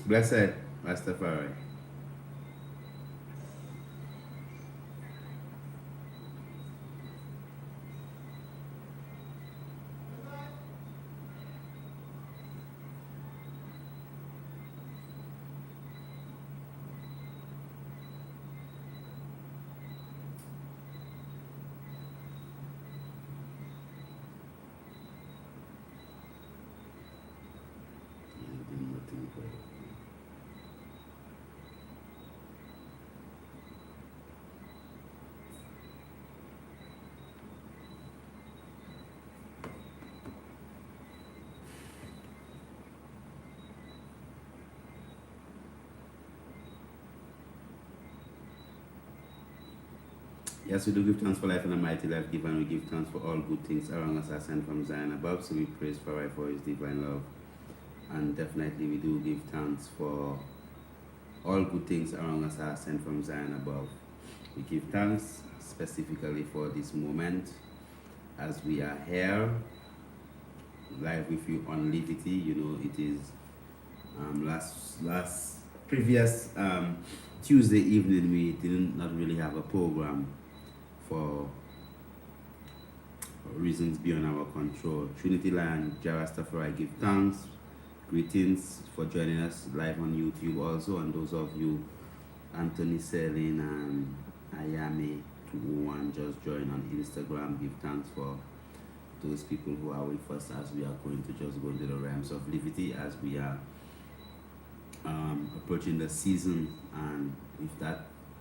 Blessed Rastafari. Yes, we do give thanks for life and a mighty life given. We give thanks for all good things around us as sent from Zion above. So we praise for his divine love. And definitely we do give thanks for all good things around us are sent from Zion above. We give thanks specifically for this moment as we are here live with you on Livity. You know, it is last previous Tuesday evening we didn't not really have a program for reasons beyond our control. Trinity Land, Jarastafari give thanks. Greetings for joining us live on YouTube also, and those of you, Anthony Selin and Ayame 201 just joined on Instagram, give thanks for those people who are with us as we are going to just go into the realms of Livity as we are approaching the season, and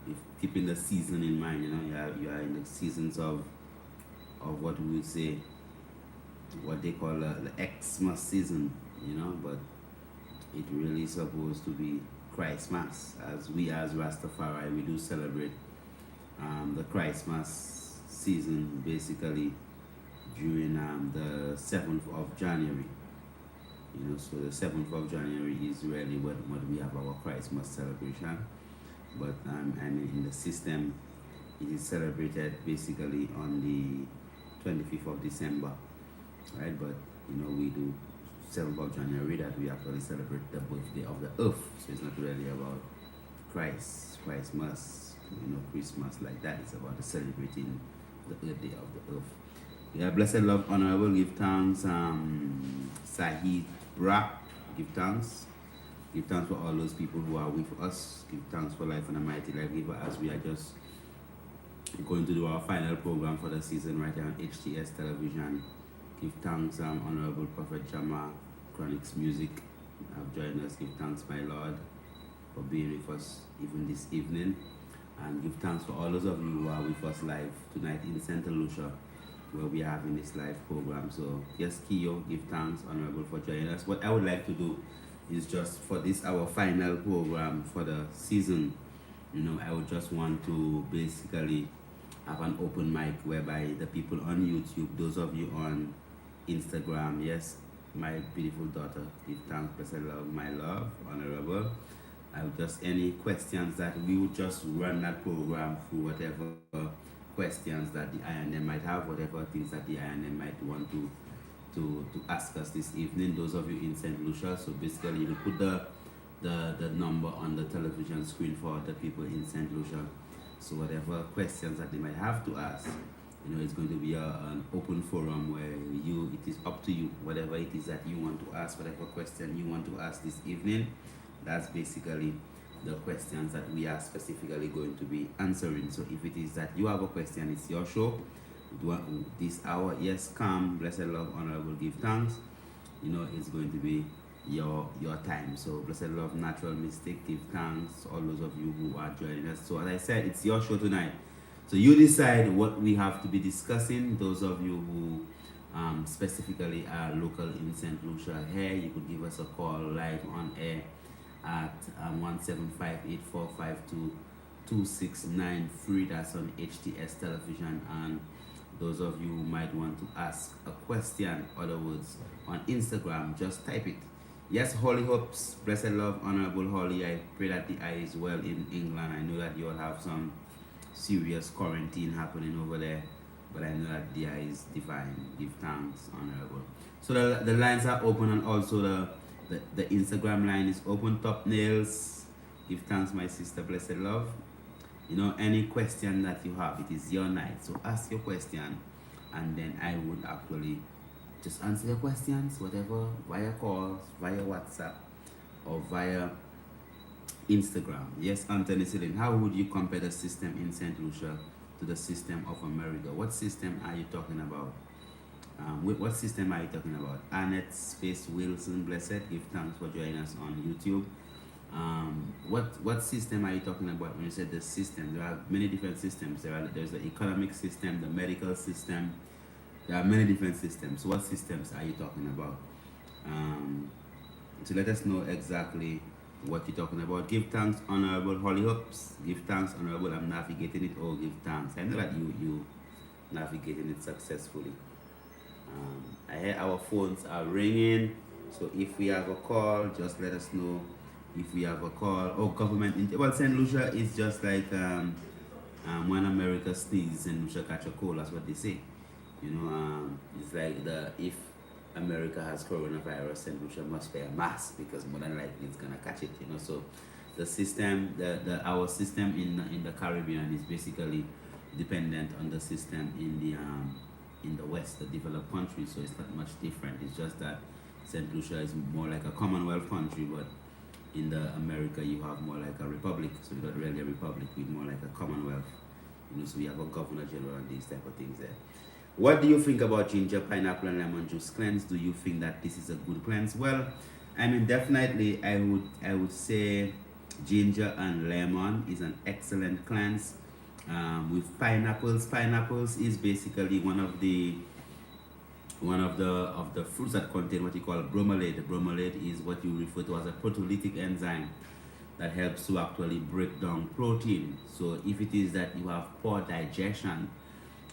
if keeping the season in mind, you know, you are in the seasons of what we would say, what they call the Xmas season, you know, but it really is supposed to be Christmas. As we as Rastafari, we do celebrate the Christmas season basically during the 7th of January. You know, so the 7th of January is really when we have our Christmas celebration. But I mean, in the system, it is celebrated basically on the 25th of December, right? But you know, we do 7th of January that we actually celebrate the birthday of the earth. So it's not really about Christmas, you know, Christmas like that. It's about the celebrating the birthday of the earth. Yeah, blessed love, honorable, give thanks. Sahid Bra, give thanks. Give thanks for all those people who are with us. Give thanks for life and a mighty life giver as we are just going to do our final program for the season right here on HTS television. Give thanks, Honorable Prophet Jama, Chronics Music have joined us. Give thanks, my Lord, for being with us even this evening. And give thanks for all those of you who are with us live tonight in Santa Lucia, where we are having this live program. So, yes, Kiyo, give thanks, Honorable, for joining us. What I would like to do is just for this, our final program for the season, you know, I would just want to basically have an open mic whereby the people on YouTube, those of you on Instagram, yes, my beautiful daughter, give thanks, blessed love, my love, honorable. I would just, any questions that we would just run that program through, whatever questions that the INM might have, whatever things that the INM might want to ask us this evening, those of you in St. Lucia. So basically you put the number on the television screen for the people in St. Lucia. So whatever questions that they might have to ask, you know, it's going to be an open forum where it is up to you, whatever it is that you want to ask, whatever question you want to ask this evening, that's basically the questions that we are specifically going to be answering. So if it is that you have a question, it's your show. This hour, yes, calm, blessed love, honorable, give thanks, you know, it's going to be your time. So blessed love, natural mistake, give thanks, all those of you who are joining us. So as I said, it's your show tonight, so you decide what we have to be discussing. Those of you who specifically are local in St. Lucia here, you could give us a call live on air at 175-8452-2693. That's on HTS television. And those of you who might want to ask a question, other words, on Instagram, just type it. Yes, Holly Hopes, blessed love, honorable Holly, I pray that the eye is well in England. I know that you all have some serious quarantine happening over there, but I know that the eye is divine. Give thanks, honorable. So the lines are open, and also The Instagram line is open. Top nails. Give thanks, my sister, blessed love. You know, any question that you have, it is your night. So ask your question, and then I would actually just answer your questions, whatever, via calls, via WhatsApp, or via Instagram. Yes, Anthony Celine, how would you compare the system in St. Lucia to the system of America? What system are you talking about? What system are you talking about? Annette Space Wilson, blessed, give thanks for joining us on YouTube. What system are you talking about when you said the system? There are many different systems. There's the economic system, the medical system. There are many different systems. What systems are you talking about? So let us know exactly what you're talking about. Give thanks, Honorable Holly Hopes. Give thanks, Honorable, I'm navigating it. Oh, give thanks. I know that you navigating it successfully. I hear our phones are ringing. So if we have a call, just let us know. If we have a call, oh, government. Well, St. Lucia is just like when America sneezes, St. Lucia catch a cold. That's what they say. You know, it's like if America has coronavirus, St. Lucia must wear a mask because more than likely it's gonna catch it. You know, so the system, our system in the Caribbean is basically dependent on the system in the West, the developed countries. So it's not much different. It's just that St. Lucia is more like a Commonwealth country, but in the America you have more like a republic. So you're not really a republic, we're more like a Commonwealth. You know, so we have a governor general and these type of things there. What do you think about ginger, pineapple, and lemon juice cleanse? Do you think that this is a good cleanse? Well, I mean, definitely I would say ginger and lemon is an excellent cleanse. With pineapples, pineapples is basically one of the fruits that contain what you call bromelain. Bromelain is what you refer to as a proteolytic enzyme that helps to actually break down protein. So if it is that you have poor digestion,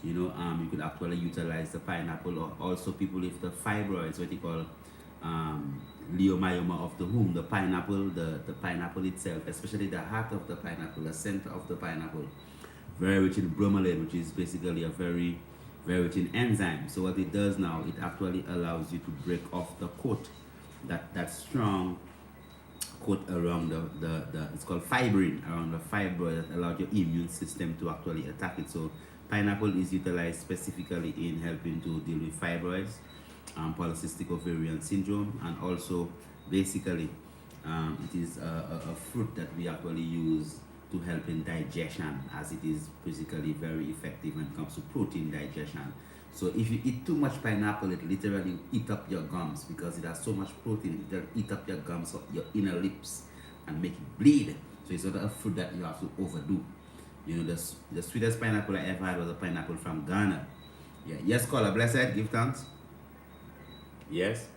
you know, you could actually utilize the pineapple. Or also people with the fibroids, what you call leiomyoma of the womb. The pineapple itself, especially the heart of the pineapple, the center of the pineapple, very rich in bromelain, which is basically a very rich in enzyme. So what it does now, it actually allows you to break off the coat, that strong coat around the it's called fibrin, around the fibroid, that allows your immune system to actually attack it. So pineapple is utilized specifically in helping to deal with fibroids, polycystic ovarian syndrome, and also basically it is a fruit that we actually use to help in digestion, as it is basically very effective when it comes to protein digestion. So if you eat too much pineapple, it literally eat up your gums because it has so much protein. It will eat up your gums, your inner lips, and make it bleed. So it's not a fruit that you have to overdo. You know, the sweetest pineapple I ever had was a pineapple from Ghana. Yeah. Yes, caller, blessed, give thanks. Yes.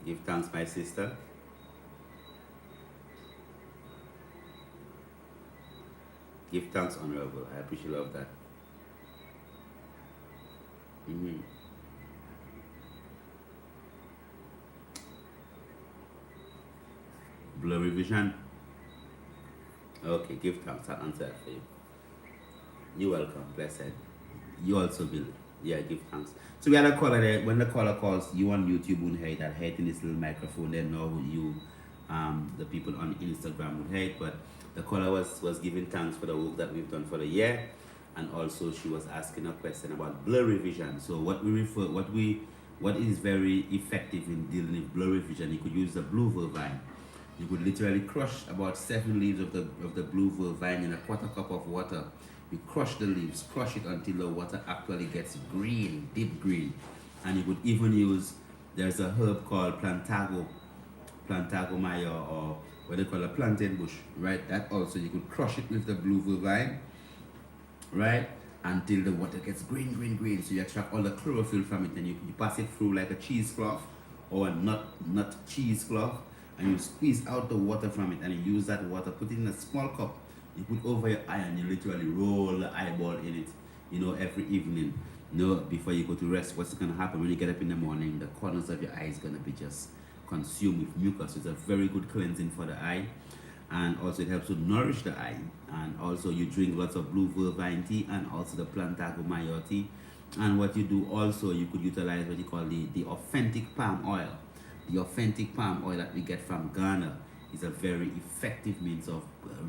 Give thanks, my sister. Give thanks, honorable. I appreciate love that. Blurry vision. Okay, give thanks. I'll answer that for you. You're welcome, blessed. You also will. Yeah, give thanks. So we had a caller there. When the caller calls, you on YouTube won't hear that. Hear it in this little microphone. Then know you, the people on Instagram would hear it. But the caller was giving thanks for the work that we've done for the year, and also she was asking a question about blurry vision. So what is very effective in dealing with blurry vision? You could use the blue vervine. You could literally crush about 7 leaves of the blue vervine in a quarter cup of water. You crush the leaves, crush it until the water actually gets green, deep green. And you could even use, there's a herb called plantago maya, or what they call a plantain bush, right? That also, you could crush it with the blue vervine, right? Until the water gets green. So you extract all the chlorophyll from it, and you pass it through like a cheesecloth or a nut cheesecloth, and you squeeze out the water from it, and you use that water, put it in a small cup, you put over your eye, and you literally roll the eyeball in it, you know, every evening, you know, before you go to rest. What's going to happen when you get up in the morning? The corners of your eye is going to be just consumed with mucus. It's a very good cleansing for the eye, and also it helps to nourish the eye. And also you drink lots of blue vervine tea and also the plantago mayo tea. And what you do also, you could utilize what you call the authentic palm oil. The authentic palm oil that we get from Ghana is a very effective means of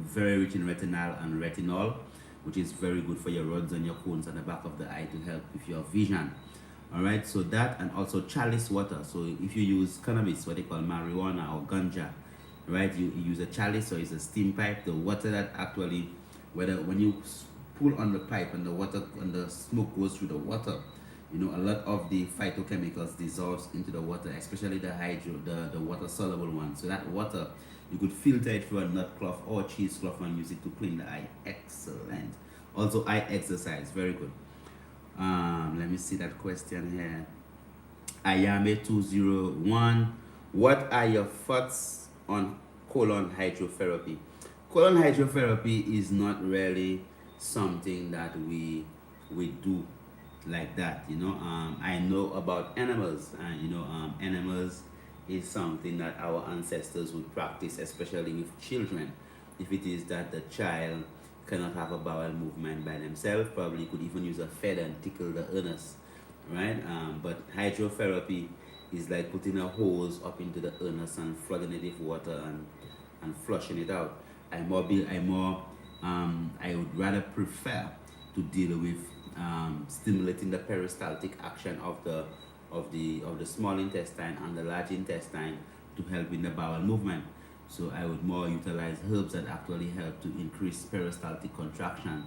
very rich in retinol and retinol, which is very good for your rods and your cones on the back of the eye to help with your vision. All right, so that, and also chalice water. So if you use cannabis, what they call marijuana or ganja, right, you use a chalice or it's a steam pipe. The water that actually, whether when you pull on the pipe and the water and the smoke goes through the water, you know, a lot of the phytochemicals dissolves into the water, especially the the water soluble one. So that water, you could filter it through a nut cloth or cheesecloth and use it to clean the eye. Excellent. Also eye exercise, very good. Let me see that question here. Ayame201, what are your thoughts on colon hydrotherapy? Colon hydrotherapy is not really something that we do like that, you know. I know about enemas, and you know, enemas is something that our ancestors would practice, especially with children. If it is that the child cannot have a bowel movement by themselves, probably could even use a feather and tickle the anus, right? But hydrotherapy is like putting a hose up into the anus and flooding it with water and flushing it out. I would rather prefer to deal with stimulating the peristaltic action of the small intestine and the large intestine to help in the bowel movement. So I would more utilize herbs that actually help to increase peristaltic contraction,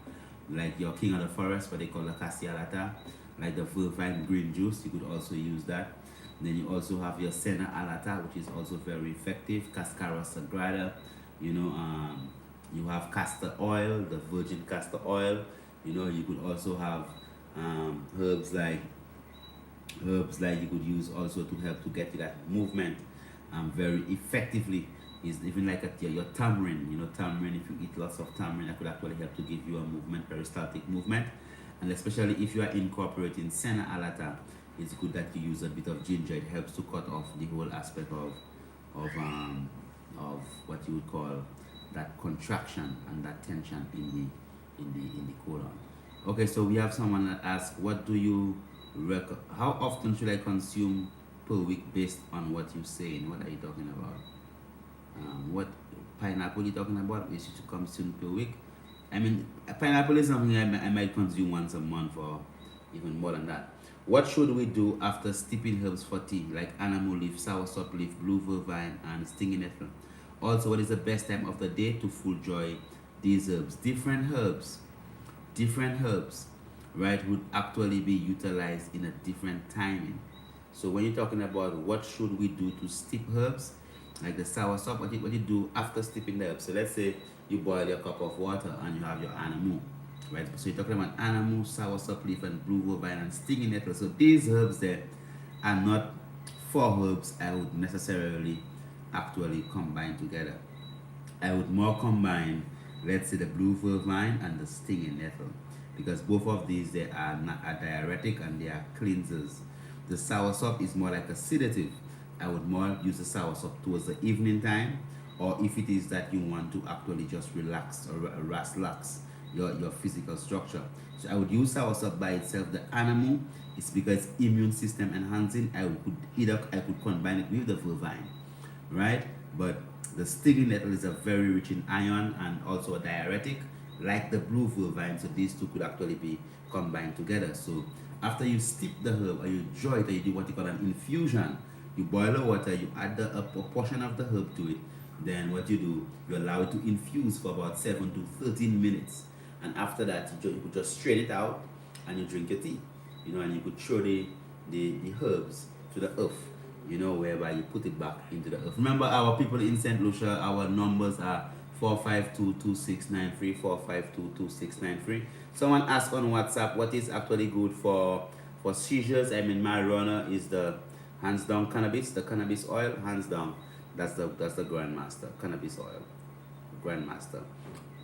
like your king of the forest, what they call the cassia alata, like the vervine green juice. You could also use that. Then you also have your senna alata, which is also very effective. Cascara sagrada, you know, you have castor oil, the virgin castor oil. You know, you could also have herbs like you could use also to help to get that movement very effectively. Is even like your tamarind. You know, tamarind, if you eat lots of tamarind, that could actually help to give you a movement, peristaltic movement. And especially if you are incorporating senna alata, it's good that you use a bit of ginger. It helps to cut off the whole aspect of what you would call that contraction and that tension in the colon. Okay, so we have someone that asks, what do you how often should I consume per week based on what you're saying? What are you talking about? What pineapple you talking about? Which you should consume per week? I mean, pineapple is something I might consume once a month or even more than that. What should we do after steeping herbs for tea, like animal leaf, soursop leaf, blue vervine, and stinging nettle? Also, what is the best time of the day to full joy these herbs? Different herbs, right, would actually be utilized in a different timing. So when you're talking about what should we do to steep herbs, like the soursop, what you do after steeping the herbs. So let's say you boil your cup of water and you have your animal, right? So you're talking about animal, soursop leaf, and blue vervine, and stinging nettle. So these herbs there are not four herbs I would necessarily actually combine together. I would more combine, let's say, the blue vervine and the stinging nettle, because both of these, they are not a diuretic and they are cleansers. The soursop is more like a sedative. I would more use the soursop towards the evening time, or if it is that you want to actually just relax or relax your physical structure. So I would use soursop by itself. The animal is because immune system enhancing. I could combine it with the vervine, right? But the stinging nettle is a very rich in iron and also a diuretic, like the blue vervine. So these two could actually be combined together. So after you steep the herb or you draw it or you do what you call an infusion, you boil the water, you add a portion of the herb to it. Then what you do, you allow it to infuse for about 7 to 13 minutes. And after that, you could just strain it out and you drink your tea. You know, and you could throw the herbs to the earth, you know, whereby you put it back into the earth. Remember, our people in St. Lucia, our numbers are 4522693, 4522693. Someone asked on WhatsApp what is actually good for seizures. I mean, marijuana is the hands down cannabis, the cannabis oil, hands down. That's the grandmaster, cannabis oil, grandmaster.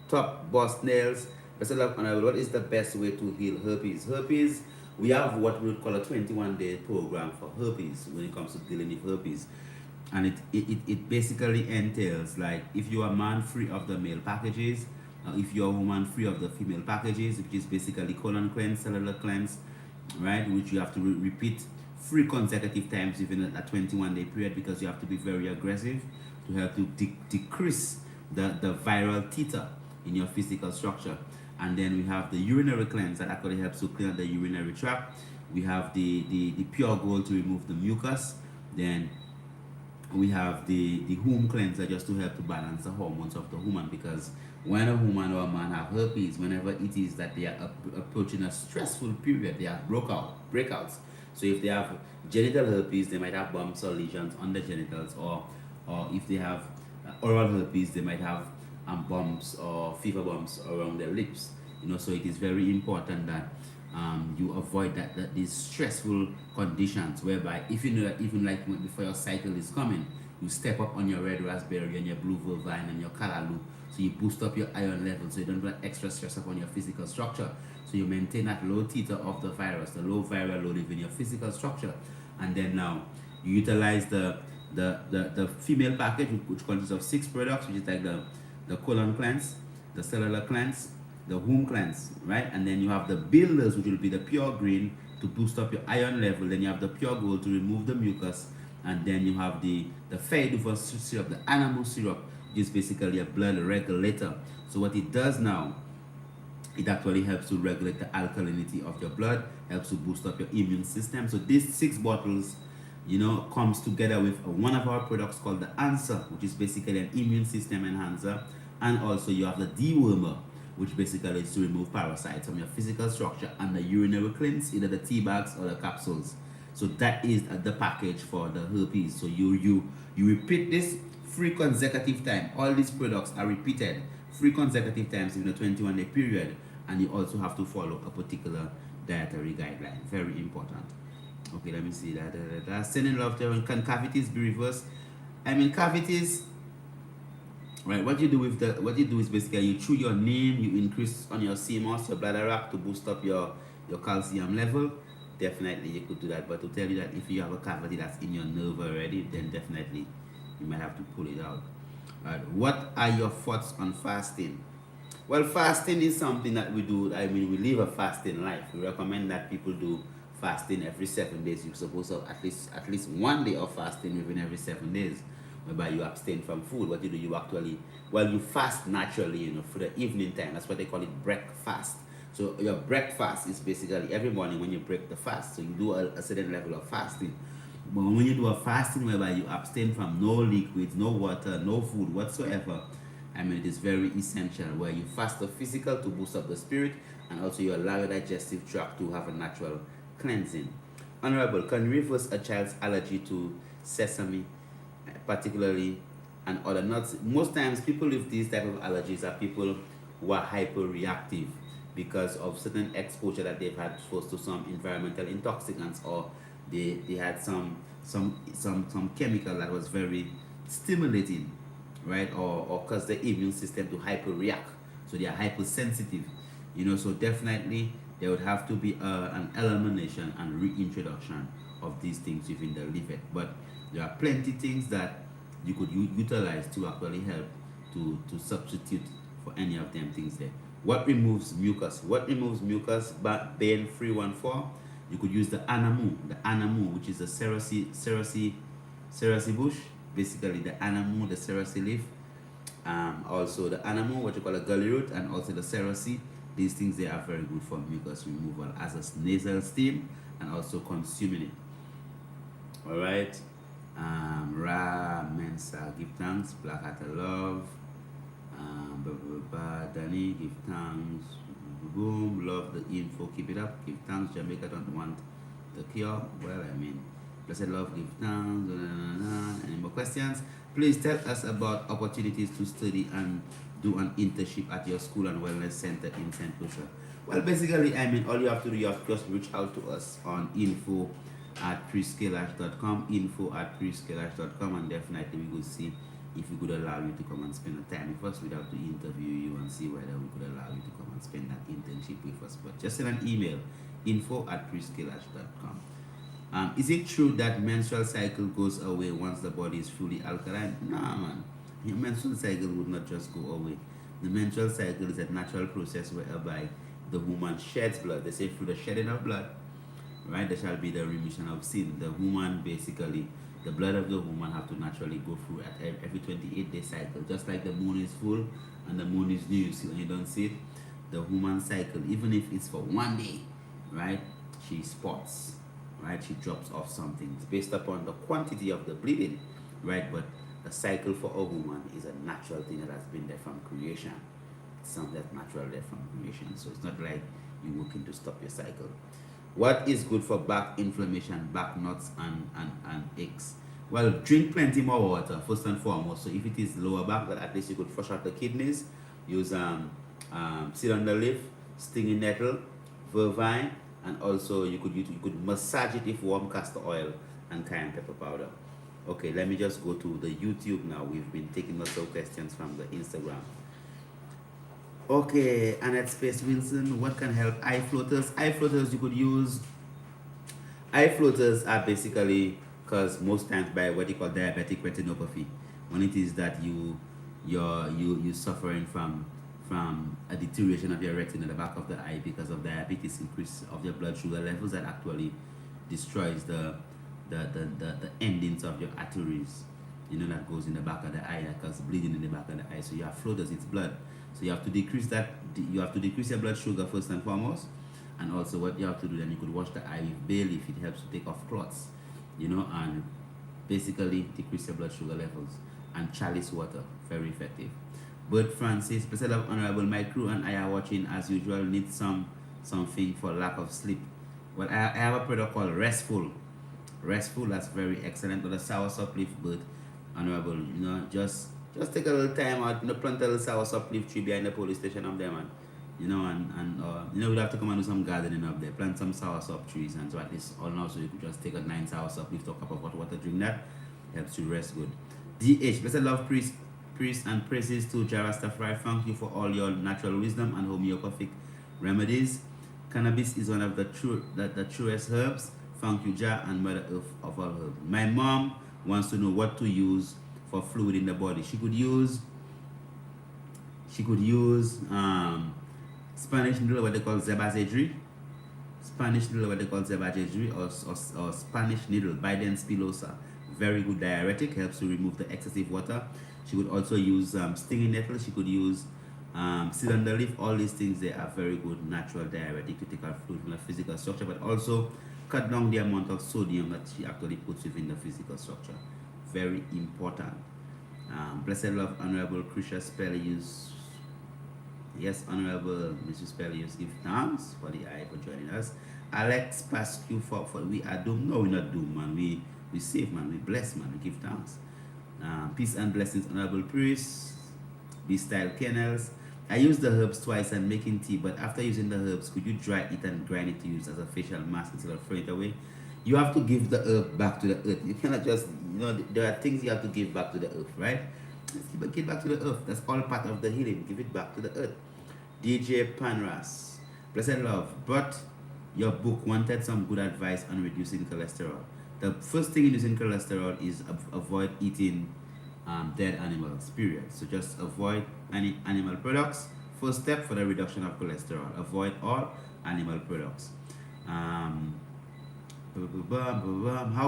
Top boss nails. What is the best way to heal herpes? Herpes, we have what we would call a 21-day program for herpes when it comes to dealing with herpes. And it basically entails, like, if you are man free of the male packages, if you're woman free of the female packages, which is basically colon cleanse, cellular cleanse, right? Which you have to repeat 3 consecutive times within a 21-day period, because you have to be very aggressive to help to decrease the viral titer in your physical structure. And then we have the urinary cleanse that actually helps to clean out the urinary tract. We have the pure gold to remove the mucus. Then we have the home cleanser just to help to balance the hormones of the woman, because when a woman or a man have herpes, whenever it is that they are approaching a stressful period, they have breakouts. So if they have genital herpes, they might have bumps or lesions on the genitals, or if they have oral herpes, they might have bumps or fever bumps around their lips. So it is very important that you avoid that these stressful conditions, whereby if you know that even like before your cycle is coming, you step up on your red raspberry and your blue vervine and your callaloo, so you boost up your iron level, so you don't put extra stress upon your physical structure, so you maintain that low titer of the virus, the low viral load within your physical structure. And then now you utilize the female package, which consists of 6 products, which is like the colon cleanse, the cellular cleanse, the womb cleanse, right? And then you have the builders, which will be the pure green to boost up your iron level. Then you have the pure gold to remove the mucus. And then you have the Faedover syrup, the animal syrup, which is basically a blood regulator. So what it does now, it actually helps to regulate the alkalinity of your blood, helps to boost up your immune system. So these 6 bottles, comes together with one of our products called the Answer, which is basically an immune system enhancer. And also you have the dewormer, which basically is to remove parasites from your physical structure, and the urinary cleanse, either the tea bags or the capsules. So that is the package for the herpes. So you repeat this 3 consecutive times. All these products are repeated 3 consecutive times in a 21-day period, and you also have to follow a particular dietary guideline. Very important. Okay, let me see that. Sending love to everyone. Can cavities be reversed? Cavities. Right, what you do is basically you chew your neem, you increase on your CMOS, your bladder wrap, to boost up your calcium level. Definitely you could do that, but to tell you that if you have a cavity that's in your nerve already, then definitely you might have to pull it out. Right, what are your thoughts on fasting? Well, fasting is something that we do. We live a fasting life. We recommend that people do fasting every 7 days. You're supposed to at least 1 day of fasting within every 7 days, whereby you abstain from food. What you do, you fast naturally, for the evening time. That's what they call it, breakfast. So your breakfast is basically every morning when you break the fast. So you do a certain level of fasting. But when you do a fasting whereby you abstain from no liquids, no water, no food whatsoever, it is very essential, where you fast the physical to boost up the spirit, and also you allow your digestive tract to have a natural cleansing. Honorable, can you reverse a child's allergy to sesame, particularly, and other nuts? Most times people with these type of allergies are people who are hyperreactive because of certain exposure that they've had exposed to some environmental intoxicants, or they had some chemical that was very stimulating, right? Or cause the immune system to hyperreact, so they are hypersensitive. So definitely there would have to be an elimination and reintroduction of these things within the liver. But there are plenty things that you could utilize to actually help to substitute for any of them things there. What removes mucus? Bain 314. You could use the anamu, which is the cerasy bush. Basically the anamu, the cerasy leaf. Also the anamu, what you call a gully root, and also the cerasy. These things, they are very good for mucus removal as a nasal steam, and also consuming it. Alright. Ra Mensa, give thanks. Black Hat Love. Danny, give thanks. Boom, love the info, keep it up. Give thanks. Jamaica don't want the cure. Well, blessed love, give thanks. Any more questions? Please tell us about opportunities to study and do an internship at your school and wellness center in St. Lucia. Well, basically, all you have to do, you have to just reach out to us on info@prescalash.com, info@prescalash.com, and definitely we will see if we could allow you to come and spend the time with us. We'd have to interview you and see whether we could allow you to come and spend that internship with us. But just send an email, info@prescalash.com. Is it true that menstrual cycle goes away once the body is fully alkaline? Nah, man. Your menstrual cycle would not just go away. The menstrual cycle is a natural process whereby the woman sheds blood. They say through the shedding of blood, right? There shall be the remission of sin. The woman basically, the blood of the woman have to naturally go through at every 28-day cycle. Just like the moon is full and the moon is new, you see when you don't see it, the woman cycle, even if it's for one day, right? She spots, right? She drops off something. It's based upon the quantity of the bleeding, right? But the cycle for a woman is a natural thing that has been there from creation. It's something that's natural there from creation. So it's not like you're working to stop your cycle. What is good for back inflammation, back knots, and aches? Well, drink plenty more water, first and foremost. So if it is lower back, then at least you could flush out the kidneys. Use sit on the leaf, stinging nettle, vervine, and also you could massage it if warm, castor oil and cayenne pepper powder. Okay, let me just go to the YouTube now. We've been taking lots of questions from the Instagram. Okay, Annette Space Wilson, what can help eye floaters? Eye floaters you could use. Eye floaters are basically caused most times by what you call diabetic retinopathy. When it is that you're suffering from a deterioration of your retina at the back of the eye because of diabetes, increase of your blood sugar levels that actually destroys the endings of your arteries. You know, that goes in the back of the eye, that causes bleeding in the back of the eye. So you have floaters, it's blood. So you have to decrease that. You have to decrease your blood sugar first and foremost. And also what you have to do, then you could wash the eye with bay leaf. It helps to take off clots, you know, and basically decrease your blood sugar levels. And chalice water, very effective. Bert Francis, President of Honorable, my crew and I are watching as usual. Need something for lack of sleep. Well, I have a product called Restful. Restful, that's very excellent. But the soursop leaf, Bert Honorable, you know, just take a little time out, you know, plant a little soursop leaf tree behind the police station up there, man. You know, and you know, we'll have to come and do some gardening up there, plant some soursop trees, and so at least all now, so you could just take a 9 soursop leaf to a cup of hot water, drink that, helps you rest good. DH, blessed love, priest and praises to Jarastafari. Thank you for all your natural wisdom and homeopathic remedies. Cannabis is one of the truest herbs. Thank you, Jah and Mother Earth of all herbs. My mom wants to know what to use for fluid in the body. She could use Spanish needle, what they call zebazedri. Spanish needle, what they call zebazedri, or Spanish needle, Biden spilosa. Very good diuretic, helps to remove the excessive water. She could also use stinging nettle. She could use cylinder leaf. All these things, they are very good natural diuretic to take out fluid from the physical structure, but also cut down the amount of sodium that she actually puts within the physical structure. Very important. Blessed love, Honorable Krisha Spellius. Yes, Honorable Mrs. Spellius, give thanks for the eye for joining us. Alex Pascu for we are doomed. No, we're not doomed, man. We save, man. We bless, man. We give thanks. Peace and blessings, Honorable Priest. B-style kennels. I use the herbs twice and making tea, but after using the herbs, could you dry it and grind it to use as a facial mask instead of throwing it away? You have to give the herb back to the earth. You cannot just, you know, there are things you have to give back to the earth, right? Just give it back to the earth. That's all part of the healing. Give it back to the earth. DJ Panras, blessed love, but your book wanted some good advice on reducing cholesterol. The first thing in reducing cholesterol is avoid eating dead animals, period. So just avoid any animal products. First step for the reduction of cholesterol. Avoid all animal products. How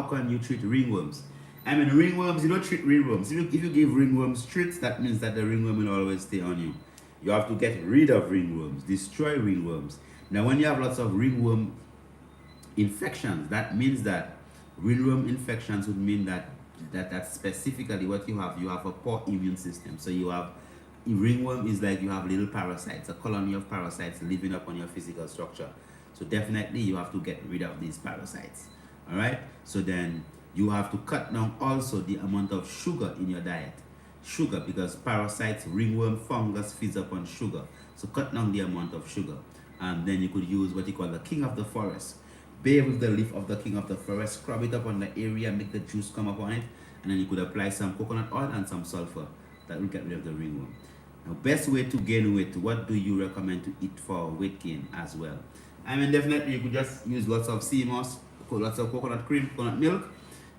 can you treat ringworms? I mean, ringworms, you don't treat ringworms. If you give ringworms treats, that means that the ringworm will always stay on you. You have to get rid of ringworms, destroy ringworms. Now, when you have lots of ringworm infections, that means that ringworm infections would mean that specifically what you have a poor immune system. So you have, ringworm is like you have little parasites, a colony of parasites living up on your physical structure. So definitely you have to get rid of these parasites. All right. So then you have to cut down also the amount of sugar in your diet. Sugar, because parasites, ringworm, fungus feeds upon sugar. So cut down the amount of sugar. And then you could use what you call the king of the forest. Bathe with the leaf of the king of the forest, scrub it up on the area, make the juice come up on it, and then you could apply some coconut oil and some sulfur. That will get rid of the ringworm. Now, best way to gain weight, what do you recommend to eat for weight gain as well? I mean, definitely you could just use lots of sea moss, lots of coconut cream, coconut milk.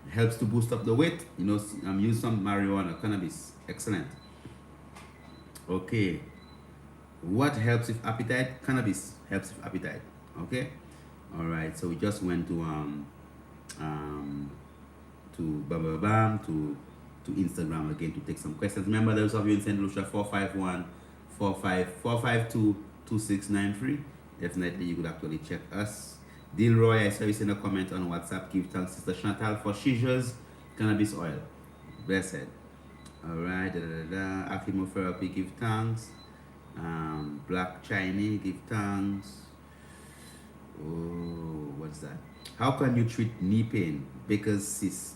It helps to boost up the weight. You know, use some marijuana, cannabis. Excellent. Okay. What helps with appetite? Cannabis helps with appetite. Okay. All right, so we just went to bam bam bam to Instagram again to take some questions. Remember, those of you in St. Lucia, 451 452 2693. Definitely, you could actually check us. Dilroy, I saw you send a comment on WhatsApp. Give thanks, Sister Chantal, for Shija's cannabis oil. Blessed. All right, da da da. Afimotherapy, give thanks. Black Chinese, give thanks. Oh, what's that? How can you treat knee pain? Because sis,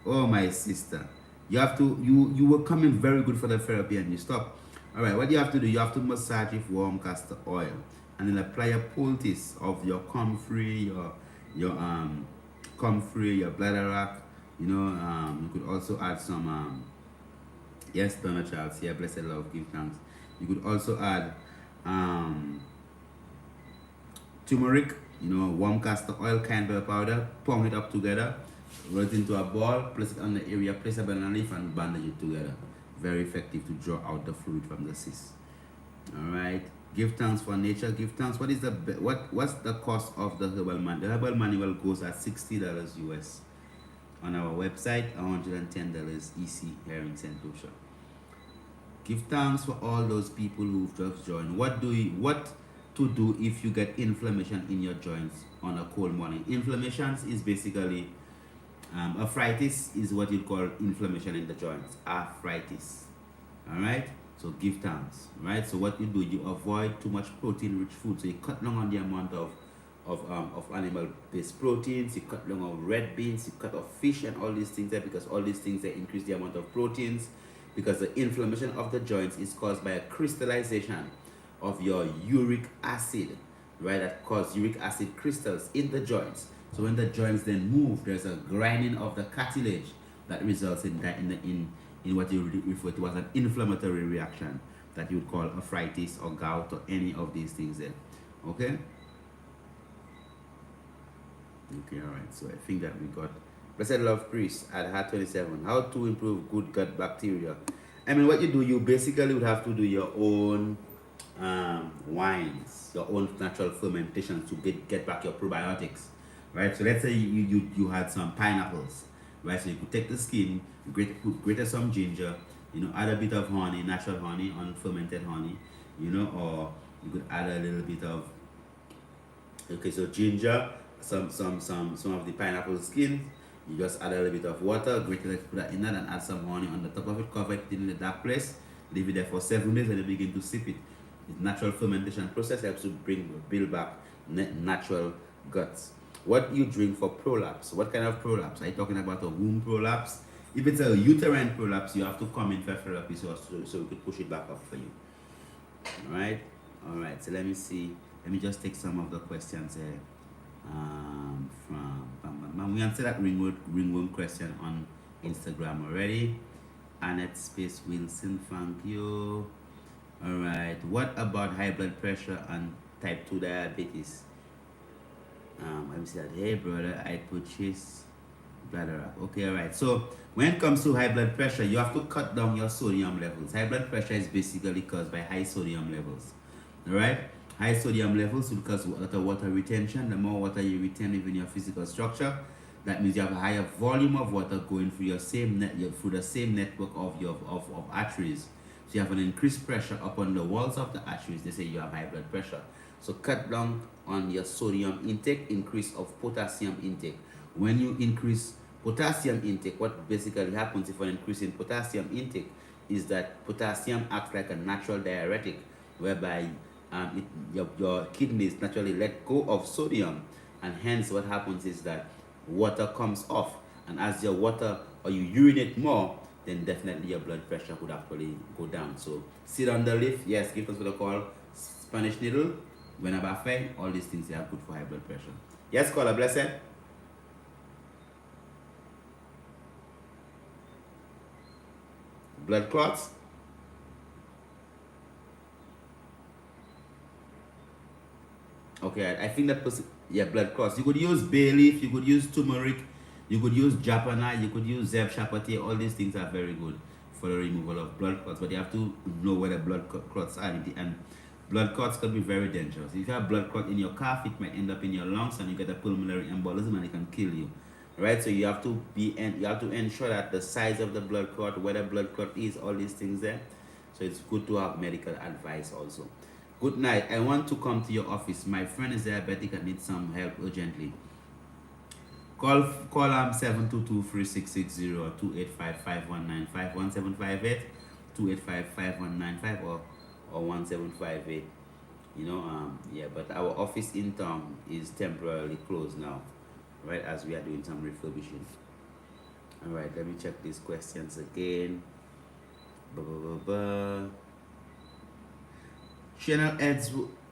oh my sister, you have to you were coming very good for the therapy and you stop. All right, what you have to do? You have to massage with warm castor oil and then apply a poultice of your comfrey, your comfrey, your bladder. You know, you could also add some yes, Donna Charles, yeah, blessed love, give thanks. You could also add turmeric, you know, warm castor oil, candle powder, pound it up together, roll it into a ball, place it on the area, place a banana leaf and bandage it together. Very effective to draw out the fluid from the cyst. All right. Give thanks for nature. Give thanks. What's the cost of the herbal manual? The herbal manual goes at $60 US on our website, $110 EC here in St. Lucia. Give thanks for all those people who've just joined. What to do if you get inflammation in your joints on a cold morning? Inflammation is basically arthritis is what you call inflammation in the joints. Arthritis. All right. So give thanks. Right. So what you do, you avoid too much protein-rich food. So you cut down on the amount of animal-based proteins. You cut down on red beans. You cut off fish and all these things there, because all these things they increase the amount of proteins. Because the inflammation of the joints is caused by a crystallization of your uric acid, right? That causes uric acid crystals in the joints. So when the joints then move, there's a grinding of the cartilage that results in what you refer to as an inflammatory reaction that you would call arthritis or gout or any of these things then. Okay? Okay, all right. So I think that we got Blessed Love Priest at Heart 27. How to improve good gut bacteria. I mean, what you do, you basically would have to do your own wines, your own natural fermentation to get back your probiotics, right? So let's say you had some pineapples, right? So you could take the skin, grate some ginger, you know, add a bit of honey, natural honey, unfermented honey, you know, or you could add a little bit of, okay, so ginger, some of the pineapple skin. You just add a little bit of water, grate it, put that in there, and add some honey on the top of it, cover it in a dark place, leave it there for 7 days, and you begin to sip it. The natural fermentation process helps to build back natural guts. What you drink for prolapse? What kind of prolapse? Are you talking about a womb prolapse? If it's a uterine prolapse, you have to come in for therapy so we could push it back up for you. All right. So let me see. Let me just take some of the questions here. We answered that ringworm question on Instagram already. Annette Space Wilson, thank you. All right. What about high blood pressure and type 2 diabetes? Let me see that. Hey brother, I purchased bladder. Okay, all right. So when it comes to high blood pressure, you have to cut down your sodium levels. High blood pressure is basically caused by high sodium levels. All right. High sodium levels because of the water retention. The more water you retain within your physical structure, that means you have a higher volume of water going through through the same network of arteries. So you have an increased pressure upon the walls of the arteries. They say you have high blood pressure. So cut down on your sodium intake, increase of potassium intake. When you increase potassium intake, what basically happens if an increase in potassium intake is that potassium acts like a natural diuretic, whereby your kidneys naturally let go of sodium, and hence what happens is that water comes off, and as your water or you urinate more, then definitely your blood pressure would actually go down. So sit on the lift, yes, give us what I call Spanish needle, whenever fed, all these things are good for high blood pressure. Yes, caller, blessed. Blood clots. Okay, I think that person, yeah, blood clots. You could use bay leaf, you could use turmeric, you could use japana, you could use zeb shapati. All these things are very good for the removal of blood clots, but you have to know where the blood clots are. And Blood clots can be very dangerous. If you have blood clot in your calf, it might end up in your lungs and you get a pulmonary embolism and it can kill you. Right? So you have to ensure that the size of the blood clot, where the blood clot is, all these things there. So it's good to have medical advice also. Good night. I want to come to your office. My friend is diabetic and needs some help urgently. Call 722-3660 or 285-5195, 1758-285-5195 or 1758. Yeah, but our office in town is temporarily closed now, right, as we are doing some refurbishing. All right, let me check these questions again. Chanel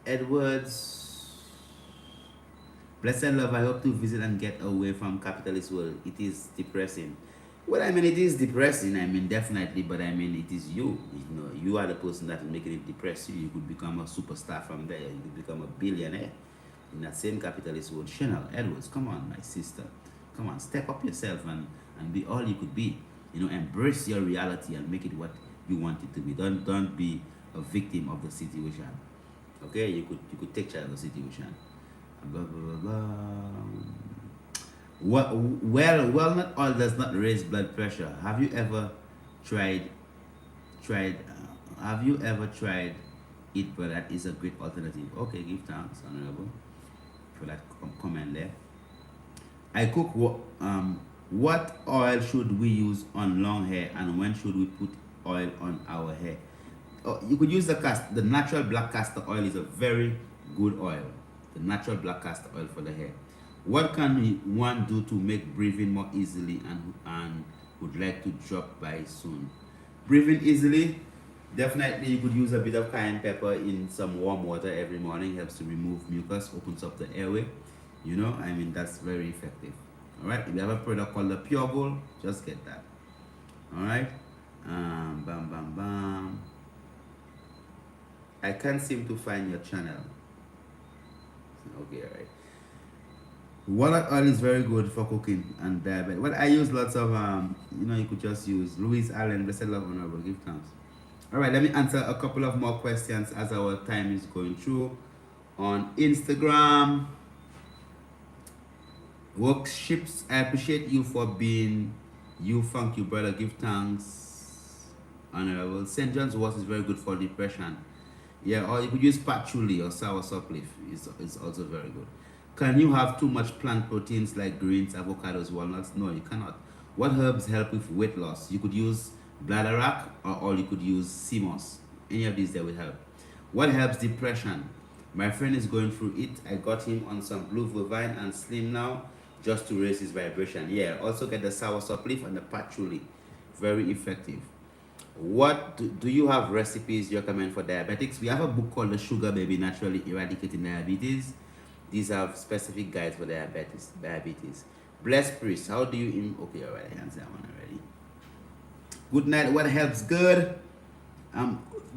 Edwards. Blessed love, I hope to visit and get away from capitalist world. It is depressing. Well, I mean, it is depressing. I mean, definitely, but I mean, it is you. You are the person that is making it depress you. You could become a superstar from there. You could become a billionaire in that same capitalist world. Chanel Edwards, come on, my sister. Come on, step up yourself and be all you could be. Embrace your reality and make it what you want it to be. Don't be a victim of the situation. Okay, you could take charge of the situation. Blah, blah, blah, blah. Walnut oil does not raise blood pressure. Have you ever tried have you ever tried it? But that is a great alternative. Okay, give thanks, honorable, for that comment there. I cook. What oil should we use on long hair, and when should we put oil on our hair? You could use the natural black castor oil is a very good oil. The natural black castor oil for the hair. What can one do to make breathing more easily and would like to drop by soon? Breathing easily, definitely you could use a bit of cayenne pepper in some warm water every morning. Helps to remove mucus, opens up the airway. That's very effective. Alright, if you have a product called the Pure Gold, just get that. Alright, bam bam bam. I can't seem to find your channel. Okay, alright. Walnut oil is very good for cooking and diabetes. Well, I use lots of you could just use Louise Allen, blessed love, honorable, give thanks. Alright, let me answer a couple of more questions as our time is going through. On Instagram, Workships, I appreciate you for being you. Thank you, brother. Give thanks, honorable. St. John's wort is very good for depression. Yeah, or you could use patchouli or soursop leaf. It's also very good. Can you have too much plant proteins like greens, avocados, walnuts? No, you cannot. What herbs help with weight loss? You could use bladderwrack or you could use sea moss. Any of these that will help. What helps depression? My friend is going through it. I got him on some blue vervine and slim now just to raise his vibration. Yeah, also get the soursop leaf and the patchouli. Very effective. What do you have recipes you recommend for diabetics? We have a book called The Sugar Baby, Naturally Eradicating Diabetes. These are specific guides for diabetes. Blessed Priest, how do you... Okay, all right, I answered that one already. Good night, what helps good?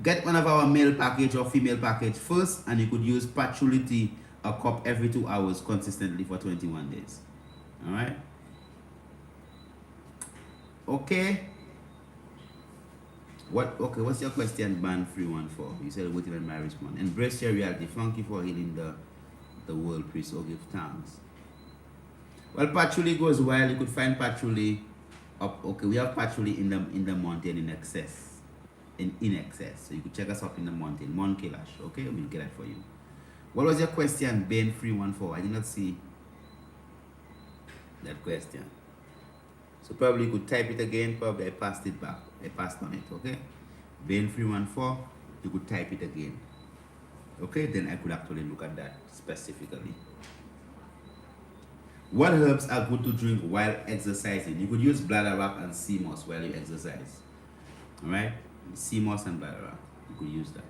Get one of our male package or female package first, and you could use patchouli tea, a cup every 2 hours consistently for 21 days. All right? Okay. What's your question, Band 314? You said waiting on my response. Embrace your reality. Thank you for healing the world, priest. Oh, give thanks. Well, patchouli goes wild. You could find patchouli up. Okay, we have patchouli in the mountain in excess. In excess. So you could check us up in the mountain. Mount Kailash. Okay, we'll get that for you. What was your question, Ben 314? I did not see that question. So probably you could type it again. Probably I passed it back. I passed on it, okay? Ben 314, you could type it again. Okay, then I could actually look at that specifically. What herbs are good to drink while exercising? You could use bladderwrack and sea moss while you exercise. Alright? Sea moss and bladderwrack. You could use that.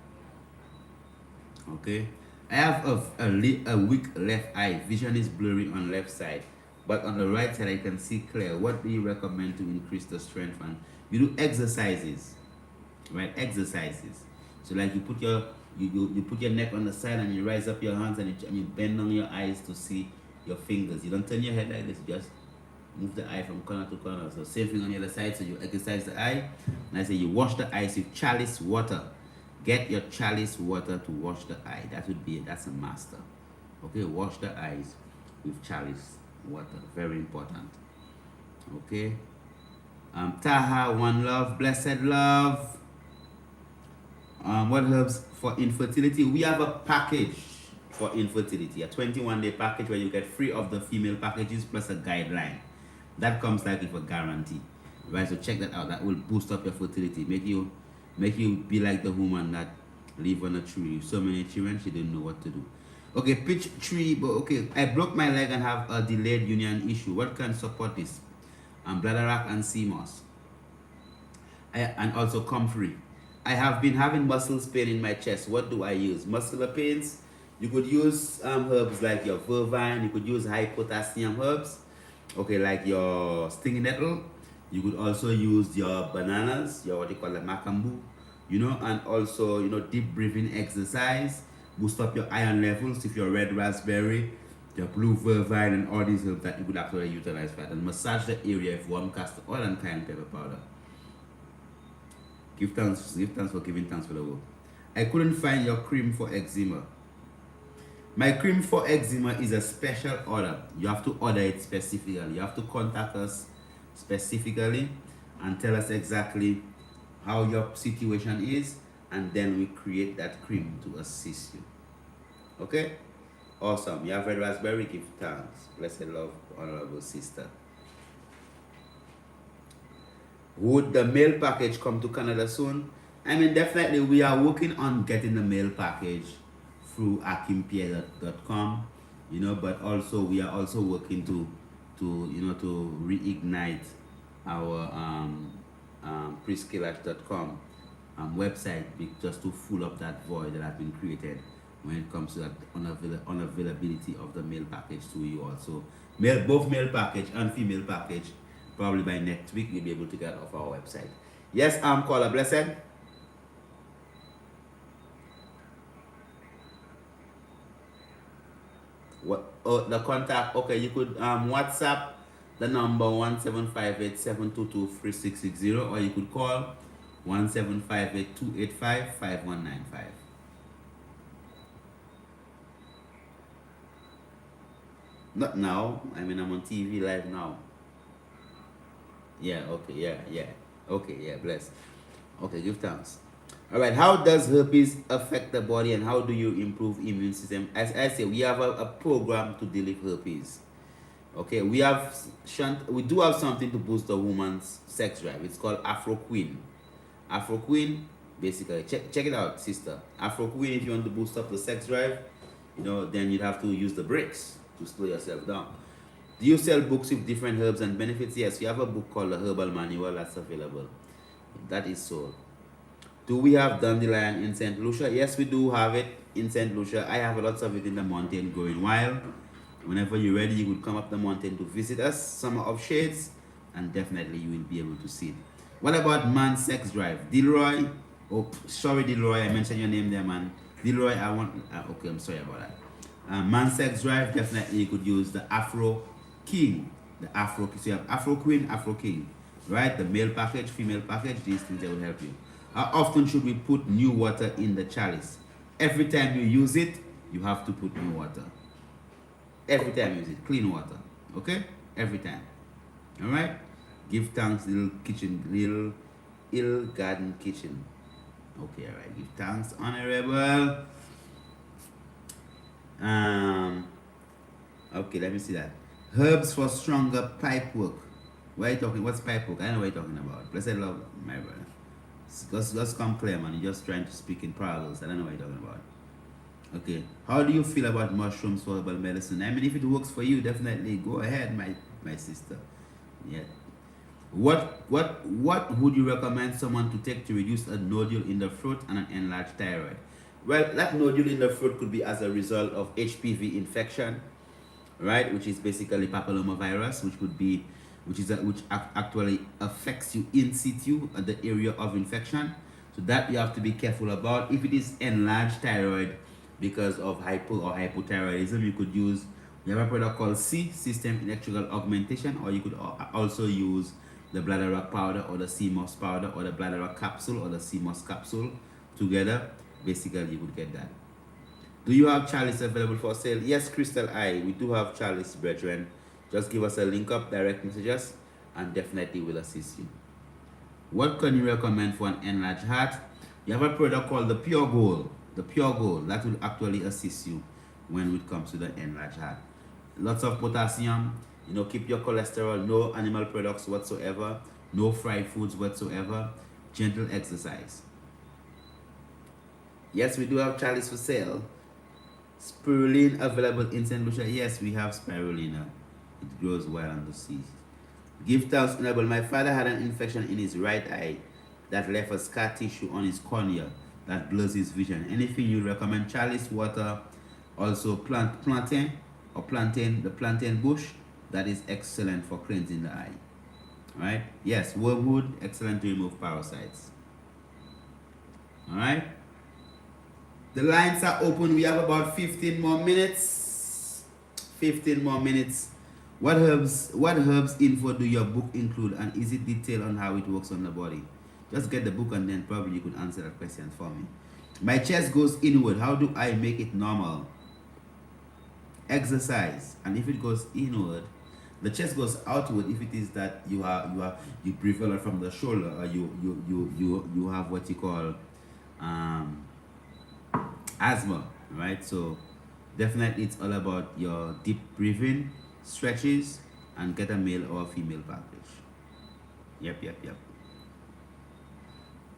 Okay? I have a weak left eye. Vision is blurry on left side. But on the right side, I can see clear. What do you recommend to increase the strength? And you do exercises, right? Exercises. So like you put your neck on the side and you rise up your hands and you bend on your eyes to see your fingers. You don't turn your head like this. You just move the eye from corner to corner. So same thing on the other side. So you exercise the eye. And I say you wash the eyes with chalice water. Get your chalice water to wash the eye. That's a master. Okay, wash the eyes with chalice water. Very important. Okay. Taha, one love, blessed love. What herbs for infertility? We have a package for infertility, a 21-day package where you get free of the female packages plus a guideline. That comes like with a guarantee, right? So check that out. That will boost up your fertility, make you be like the woman that live on a tree. So many children, she didn't know what to do. Okay, pitch tree, but okay, I broke my leg and have a delayed union issue. What can support this? Bladderwrack and sea moss. And also comfrey. I have been having muscles pain in my chest. What do I use? Muscular pains. You could use herbs like your vervine. You could use high potassium herbs. Okay, like your stinging nettle. You could also use your bananas, your what you call the macambu, and also deep breathing exercise. Boost up your iron levels if you're red raspberry, your blue vervine, and all these herbs that you could actually utilize for that. And massage the area with warm castor oil and cayenne pepper powder. Give thanks for giving thanks for the work. I couldn't find your cream for eczema. My cream for eczema is a special order. You have to order it specifically. You have to contact us specifically and tell us exactly how your situation is, and then we create that cream to assist you. Okay? Awesome. You have red raspberry, give thanks. Blessed love, honorable sister. Would the mail package come to Canada soon? I mean, definitely we are working on getting the mail package through akimpierre.com, but also we are also working to reignite our prescalash.com website, just to fill up that void that has been created when it comes to that unavailability of the mail package to you also. Both male package and female package, probably by next week you'll be able to get off our website. Yes, caller, blessed. What? Oh, the contact. Okay, you could WhatsApp the number 1758-722-3660, or you could call 1758-285-5195. Not now. I mean, I'm on TV live now. Yeah, okay, yeah. Okay, yeah, bless. Okay, give thanks. All right, how does herpes affect the body and how do you improve immune system? As I say, we have a program to deal with herpes. Okay, we do have something to boost the woman's sex drive. It's called Afro Queen. Afro Queen, basically, check it out, sister. Afro Queen, if you want to boost up the sex drive, then you'd have to use the bricks to slow yourself down. Do you sell books with different herbs and benefits? Yes, we have a book called The Herbal Manual that's available. That is sold. Do we have dandelion in St. Lucia? Yes, we do have it in St. Lucia. I have lots of it in the mountain growing wild. Whenever you're ready, you could come up the mountain to visit us, Summer of Shades, and definitely you will be able to see it. What about man's sex drive? Dilroy? Oh, sorry, Dilroy, I mentioned your name there, man. Dilroy, okay, I'm sorry about that. Man's sex drive, definitely you could use the Afro King. So you have Afro Queen, Afro King, right? The male package, female package, these things that will help you. How often should we put new water in the chalice? Every time you use it, you have to put new water. Every time you use it, clean water. Okay? Every time. Alright? Give thanks, little garden kitchen. Okay, alright. Give thanks, honorable. Okay, let me see that. Herbs for stronger pipe work. What are you talking? What's pipe work? I know what you're talking about. Blessed love, my brother. Just come clear, man. You're just trying to speak in parables. I don't know what you're talking about. Okay. How do you feel about mushrooms for herbal medicine? I mean, if it works for you, definitely go ahead, my sister. Yeah. What would you recommend someone to take to reduce a nodule in the throat and an enlarged thyroid? Well, that nodule in the throat could be as a result of HPV infection, right? Which is basically papillomavirus, which actually affects you in situ at the area of infection. So that you have to be careful about. If it is enlarged thyroid because of hypo or hypothyroidism, you could use, we have a product called System Electrical Augmentation, or you could also use the bladderwrack powder or the sea moss powder or the bladderwrack capsule or the sea moss capsule together, basically you would get that. Do you have chalice available for sale? Yes, Crystal I. We do have chalice, brethren. Just give us a link up, direct messages, and definitely will assist you. What can you recommend for an enlarged heart? You have a product called the Pure Gold. The Pure Gold, that will actually assist you when it comes to the enlarged heart. Lots of potassium, keep your cholesterol, no animal products whatsoever, no fried foods whatsoever, gentle exercise. Yes, we do have chalice for sale. Spirulina available in St. Lucia. Yes, we have spirulina. It grows well on the seas. Give thanks, Honorable. My father had an infection in his right eye that left a scar tissue on his cornea that blurs his vision. Anything you recommend? Chalice water, also plantain, the plantain bush, that is excellent for cleansing the eye. Alright? Yes, wormwood, excellent to remove parasites. Alright? The lines are open. We have about 15 more minutes. 15 more minutes. What herbs info do your book include, and is it detailed on how it works on the body? Just get the book and then probably you could answer that question for me. My chest goes inward. How do I make it normal? Exercise. And if it goes inward, the chest goes outward if it is that you breathe a lot from the shoulder, or you have what you call asthma, right? So definitely it's all about your deep breathing, stretches, and get a male or female package. Yep.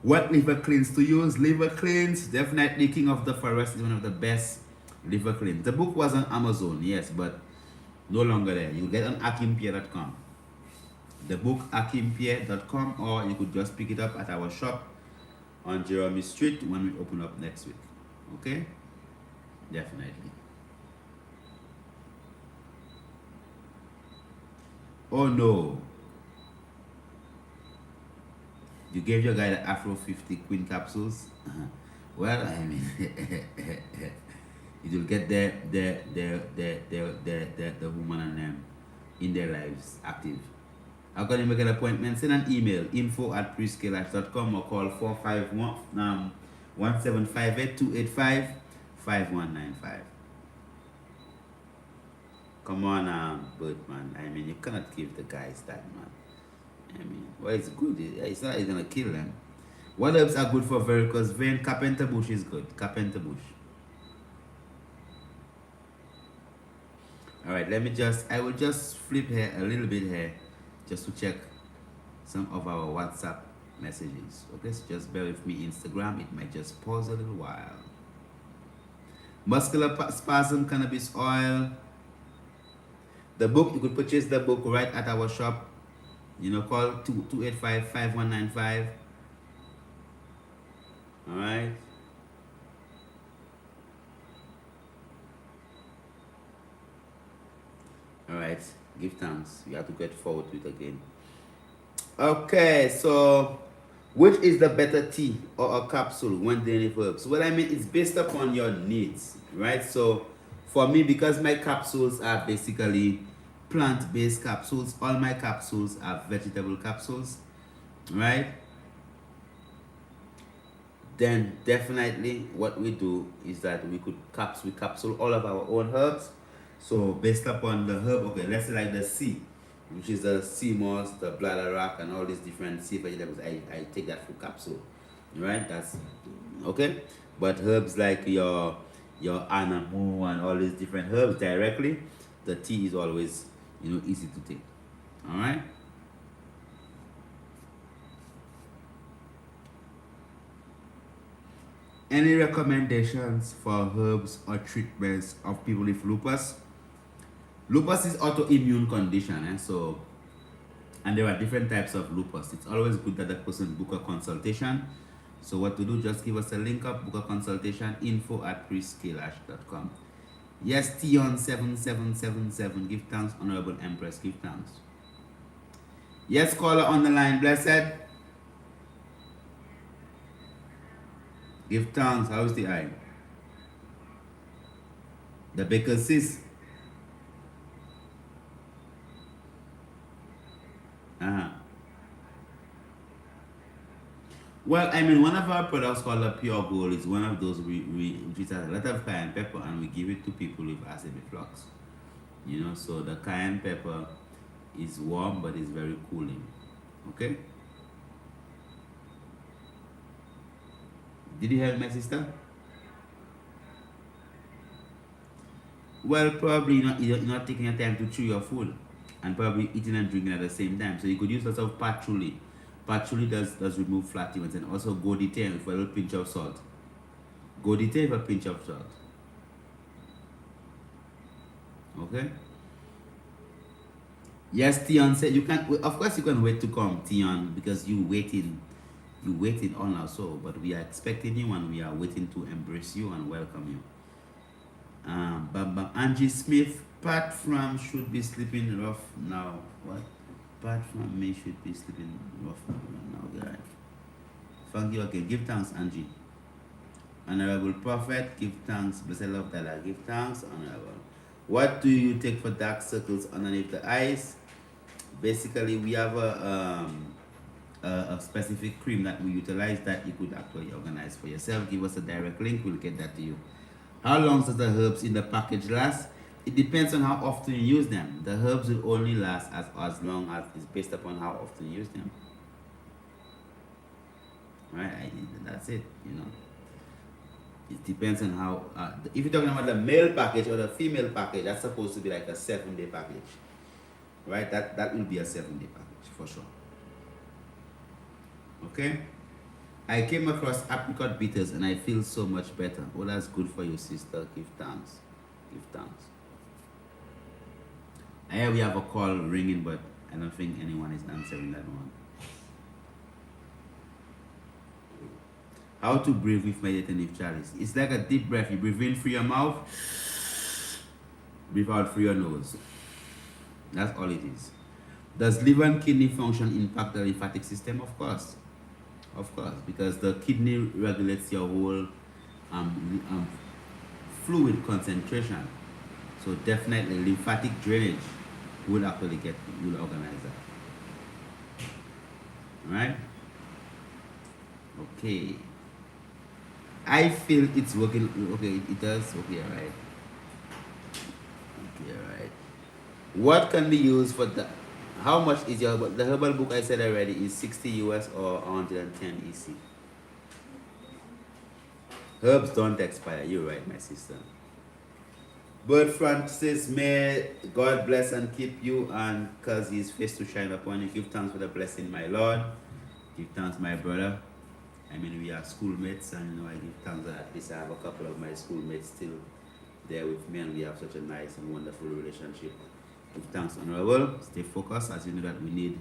What liver cleanse to use? Liver cleanse, definitely King of the Forest is one of the best liver cleanse. The book was on Amazon, yes, but no longer there. You get on akimpierre.com. The book akimpierre.com, or you could just pick it up at our shop on Jeremy Street when we open up next week. Okay? Definitely. Oh no. You gave your guy the Afro 50 Queen capsules? Well, I mean, it will get the woman and them in their lives active. How can you make an appointment? Send an email, info@prescalash.com, or call 451 1758 285 5195. Come on, Birdman. I mean, you cannot give the guys that, man. I mean, well, it's good. It's not going to kill them. What herbs are good for varicose vein? Carpenter bush is good. Carpenter bush. Alright, I will just flip here a little bit here just to check some of our WhatsApp messages. Okay, so just bear with me. Instagram, it might just pause a little while. Muscular spasm, cannabis oil. The book, you could purchase the book right at our shop. Call 285-5195. Alright. Alright. Give thanks. You have to get forward to it again. Okay, so which is the better tea or a capsule when dealing with herbs? Well, I mean, it's based upon your needs, right? So for me, because my capsules are basically plant-based capsules, all my capsules are vegetable capsules, right? Then definitely what we do is that we capsule all of our own herbs. So based upon the herb, okay, let's say like the sea, which is the sea moss, the bladder rock, and all these different sea vegetables, I take that through capsule, right? That's okay. But herbs like your anamu and all these different herbs directly, the tea is always easy to take. All right. Any recommendations for herbs or treatments of people with lupus? Lupus is autoimmune condition, and there are different types of lupus. It's always good that the person book a consultation. So what to do? Just give us a link up, book a consultation, info@prescalash.com. Yes, Tion 7777. Give thanks, Honorable Empress. Give thanks. Yes, caller on the line, blessed. Give thanks. How's the eye? The Baker cyst. Well, I mean, one of our products called the Pure Gold is one of those which has a lot of cayenne pepper, and we give it to people with acid reflux. You know, so the cayenne pepper is warm but it's very cooling. Okay? Did you help my sister? Well, probably you're not taking your time to chew your food and probably eating and drinking at the same time. So you could use lots of patchouli. Patchouli does remove flatulence, and also godite with a little pinch of salt. Godite with a pinch of salt. Okay? Yes, Tion said you can. Of course, you can wait to come, Tion, because you waiting on us. So, but we are expecting you and we are waiting to embrace you and welcome you. Angie Smith, Pat from should be sleeping rough now. What? Pat from me should be sleeping rough now, guys. Thank you again. Give thanks, Angie. Honorable Prophet, give thanks. Blessed love that I give thanks, Honorable. What do you take for dark circles underneath the eyes? Basically, we have a specific cream that we utilize that you could actually organize for yourself. Give us a direct link, we'll get that to you. How long does the herbs in the package last? It depends on how often you use them. The herbs will only last as long as it's based upon how often you use them. Right? That's it, you know. It depends on how, if you're talking about the male package or the female package, that's supposed to be like a 7-day package. Right? That will be a 7-day package for sure. Okay? I came across apricot bitters and I feel so much better. Oh, that's good for you, sister. Give thanks. Give thanks. I hear we have a call ringing, but I don't think anyone is answering that one. How to breathe with meditative chalice. It's like a deep breath. You breathe in through your mouth, breathe out through your nose. That's all it is. Does liver and kidney function impact the lymphatic system? Of course. Of course, because the kidney regulates your whole fluid concentration. So definitely lymphatic drainage will organize that. Right? Okay. I feel it's working. Okay, it does. Okay, alright. Okay, alright. What can be used for the? How much is your the herbal book I said already is 60 US or 110 EC. Herbs don't expire. You're right, my sister. But Francis, may God bless and keep you and cause his face to shine upon you. Give thanks for the blessing, my Lord. Give thanks, my brother. I mean, we are schoolmates, and I give thanks that at least I have a couple of my schoolmates still there with me, and we have such a nice and wonderful relationship. Give thanks, Honorable. Stay focused, as you know that we need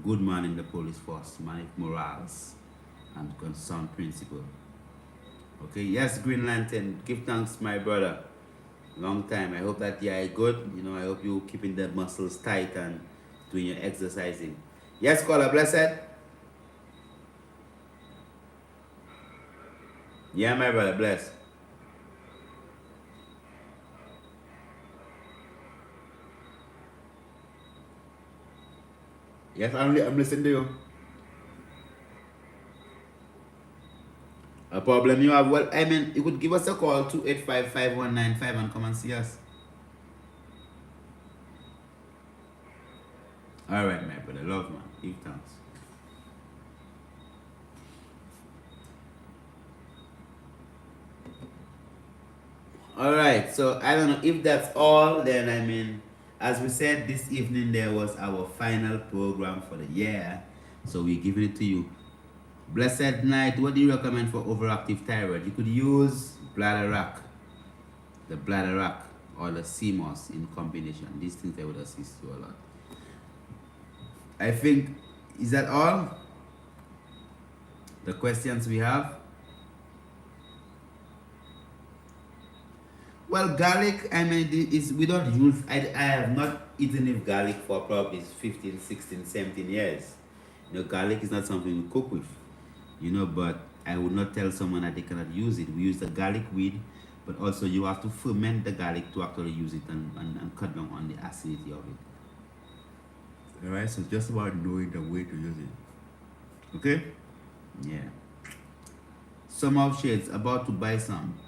good man in the police force, man with morals and sound principle. Okay, yes, Green Lantern. Give thanks, my brother. Long time. I hope that you are good. I hope you keeping the muscles tight and doing your exercising. Yes, caller, blessed. Yeah, my brother, bless. Yes, I'm listening to you. A problem you have? Well, I mean, you could give us a call, 285-5195, and come and see us. Alright, my brother. Love, man. Give thanks. Alright, so I don't know if that's all, then I mean, as we said, this evening there was our final program for the year. So we're giving it to you. Blessed night, what do you recommend for overactive thyroid? You could use bladder rock, the bladder rock, or the CMOS in combination. These things they would assist you a lot. I think, is that all? The questions we have? Well, garlic, I mean, we don't use, I have not eaten with garlic for probably 15, 16, 17 years. Garlic is not something we cook with, but I would not tell someone that they cannot use it. We use the garlic weed, but also you have to ferment the garlic to actually use it and cut down on the acidity of it. Alright, so just about knowing the way to use it. Okay? Yeah. Some of shades about to buy some.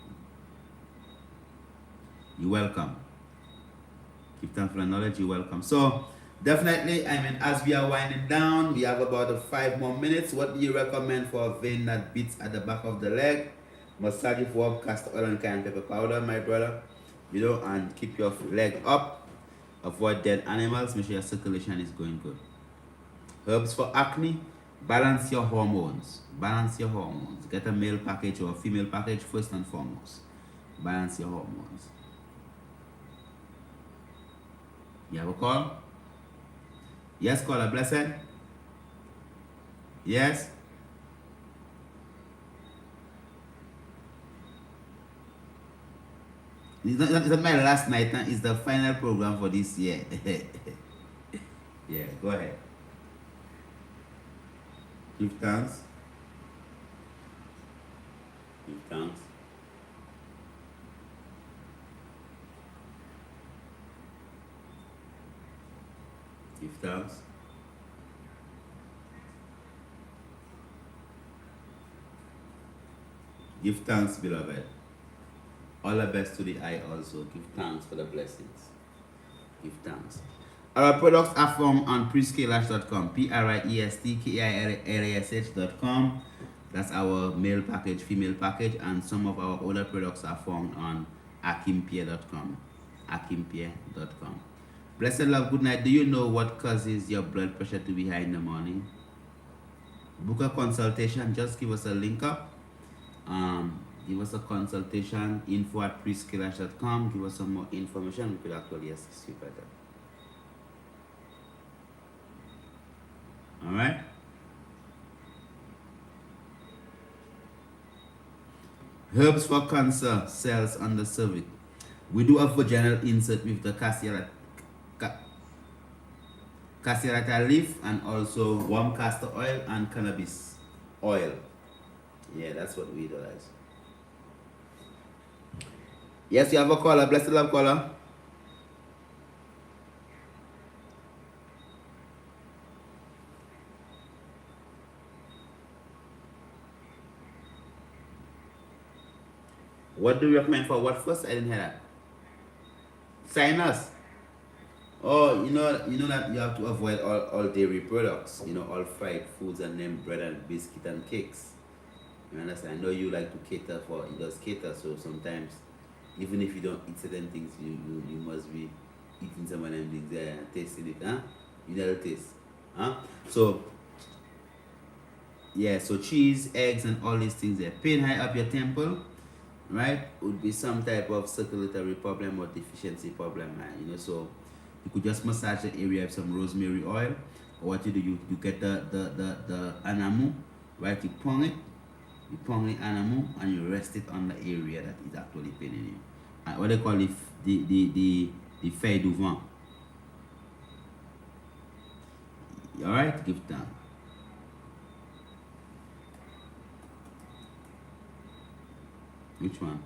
You're welcome. Give thanks for the knowledge. You're welcome. So definitely, I mean, as we are winding down, we have about 5 more minutes. What do you recommend for a vein that beats at the back of the leg? Massage it for castor oil and cayenne pepper powder, my brother. You know, and keep your leg up. Avoid dead animals. Make sure your circulation is going good. Herbs for acne. Balance your hormones. Balance your hormones. Get a male package or a female package first and foremost. Balance your hormones. You have a call? Yes, caller, blessed? Yes? It's not my last night, it's the final program for this year. Yeah, go ahead. Give thanks. Give thanks. Give thanks. Give thanks, beloved. All the best to the eye also. Give thanks for the blessings. Give thanks. Our products are found on priestkailash.com. priestkailash.com. That's our male package, female package, and some of our other products are found on akimpia.com. akimpia.com. Blessed love, good night. Do you know what causes your blood pressure to be high in the morning? Book a consultation. Just give us a link up. Give us a consultation. info@priestkailash.com. Give us some more information. We could actually assist you better. Alright? Herbs for cancer cells on the cervix. We do a vaginal insert with the cassierata leaf and also warm castor oil and cannabis oil. Yeah, that's what we do, guys. Yes, you have a caller. Blessed love, caller. What do you recommend for what first? I didn't hear that. Sinus. Oh, you know that you have to avoid all dairy products, all fried foods and then bread and biscuit and cakes. You understand? I know you like to cater for, it does cater, so sometimes, even if you don't eat certain things, you must be eating some of them things there and tasting it, huh? You never taste, huh? So, yeah, so cheese, eggs, and all these things there. Pain high up your temple, right? Would be some type of circulatory problem or deficiency problem, man. So you could just massage the area with some rosemary oil, or what you do, you get the anamu, right? You pong the anamu and you rest it on the area that is actually paining you. What they call the feuille du vent. Alright, give thanks. Which one?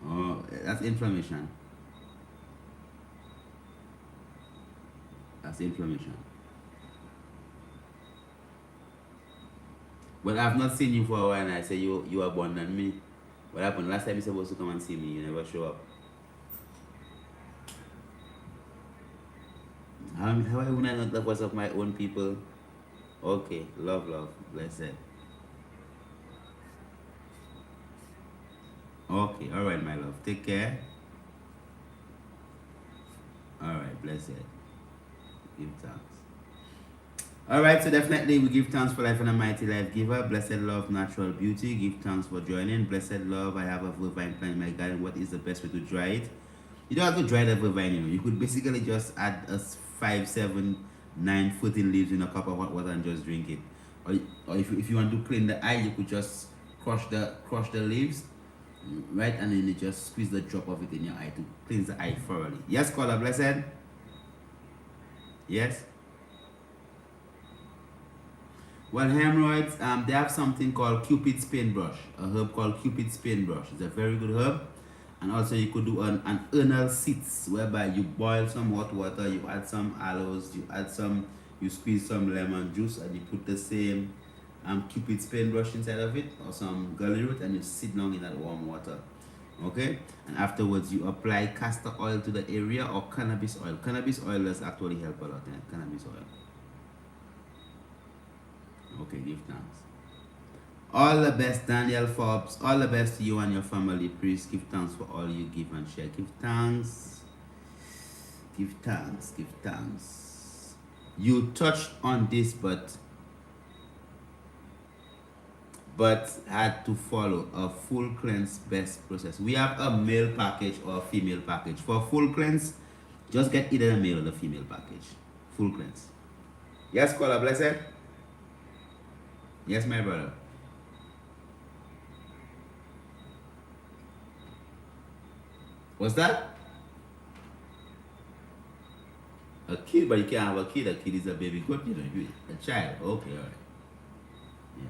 Oh, that's inflammation. That's inflammation. Well, I've not seen you for a while and I say you abandoned me. What happened? Last time you supposed to come and see me, you never show up. How would I not the voice of my own people? Okay, love, blessed. Okay, alright, my love. Take care. Alright, blessed. Give thanks. Alright, so definitely we give thanks for life and a mighty life giver. Blessed love, natural beauty. Give thanks for joining. Blessed love, I have a vervine plant in my garden. What is the best way to dry it? You don't have to dry the vervine, You could basically just add a 5, 7, 9 14 leaves in a cup of hot water and just drink it. Or if you want to clean the eye, you could just crush the leaves, right? And then you just squeeze the drop of it in your eye to cleanse the eye thoroughly. Yes, caller, blessed? Yes? Well, hemorrhoids, they have something called Cupid's paintbrush, a herb called Cupid's paintbrush. It's a very good herb. And also you could do an anal sitz, whereby you boil some hot water, you add some aloes, you add some You squeeze some lemon juice and you put the same Cupid's paintbrush inside of it or some gully root and you sit down in that warm water. Okay, and afterwards you apply castor oil to the area or cannabis oil. Cannabis oil does actually help a lot. Cannabis oil. Okay, give thanks. All the best, Daniel Forbes. All the best to you and your family. Please give thanks for all you give and share. Give thanks. Give thanks. Give thanks. You touched on this, but had to follow a full cleanse best process. We have a male package or a female package. For full cleanse, just get either the male or the female package. Full cleanse. Yes, caller, blessed. Yes, my brother. What's that? A kid, but you can't have a kid. A kid is a baby goat, you know, a child. Okay, all right. Yeah.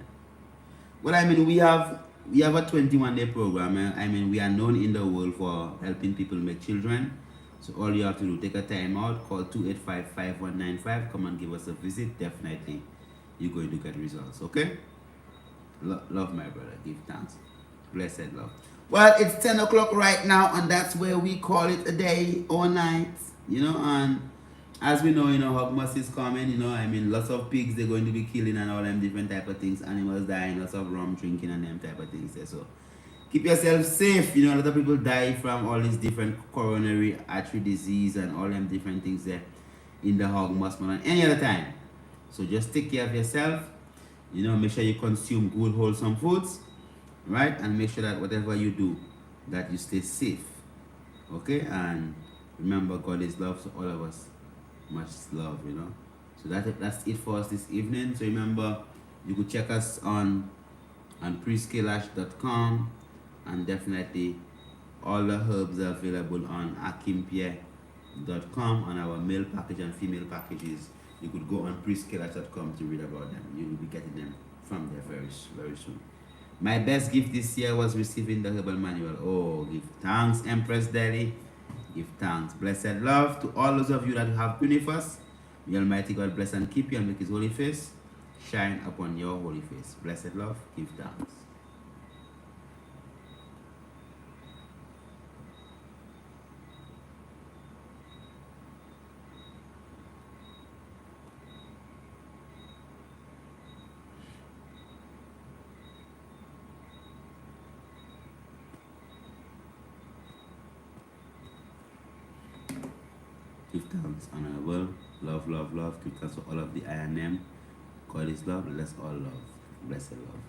Well, I mean, we have a 21-day program. I mean, we are known in the world for helping people make children. So all you have to do, take a time out, call 285-5195, come and give us a visit. Definitely, you're going to get results. Okay? Love, my brother. Give thanks. Blessed love. Well, it's 10 o'clock right now, and that's where we call it a day or night. You know, and as we know, you know, Hogmas is coming, you know, I mean, lots of pigs they're going to be killing and all them different type of things, animals dying, lots of rum drinking and them type of things there. So keep yourself safe. You know, a lot of people die from all these different coronary artery disease and all them different things there in the Hogmas and any other time. So just take care of yourself. You know, make sure you consume good, wholesome foods, right? And make sure that whatever you do, that you stay safe. Okay? And remember, God is love, so all of us much love, you know. So that's it for us this evening. So remember, you could check us on preskalash.com, and definitely all the herbs are available on akimpia.com on our male package and female packages. You could go on preskalash.com to read about them. You will be getting them from there very, very soon. My best gift this year was receiving the herbal manual. Oh, give thanks, Empress Daddy. Give thanks. Blessed love to all those of you that have been with us. May Almighty God bless and keep you and make His holy face shine upon your holy face. Blessed love. Give thanks. Give thanks, honorable, love, love, love. Give thanks for all of the I and M. God is love, let's all love. Blessed love.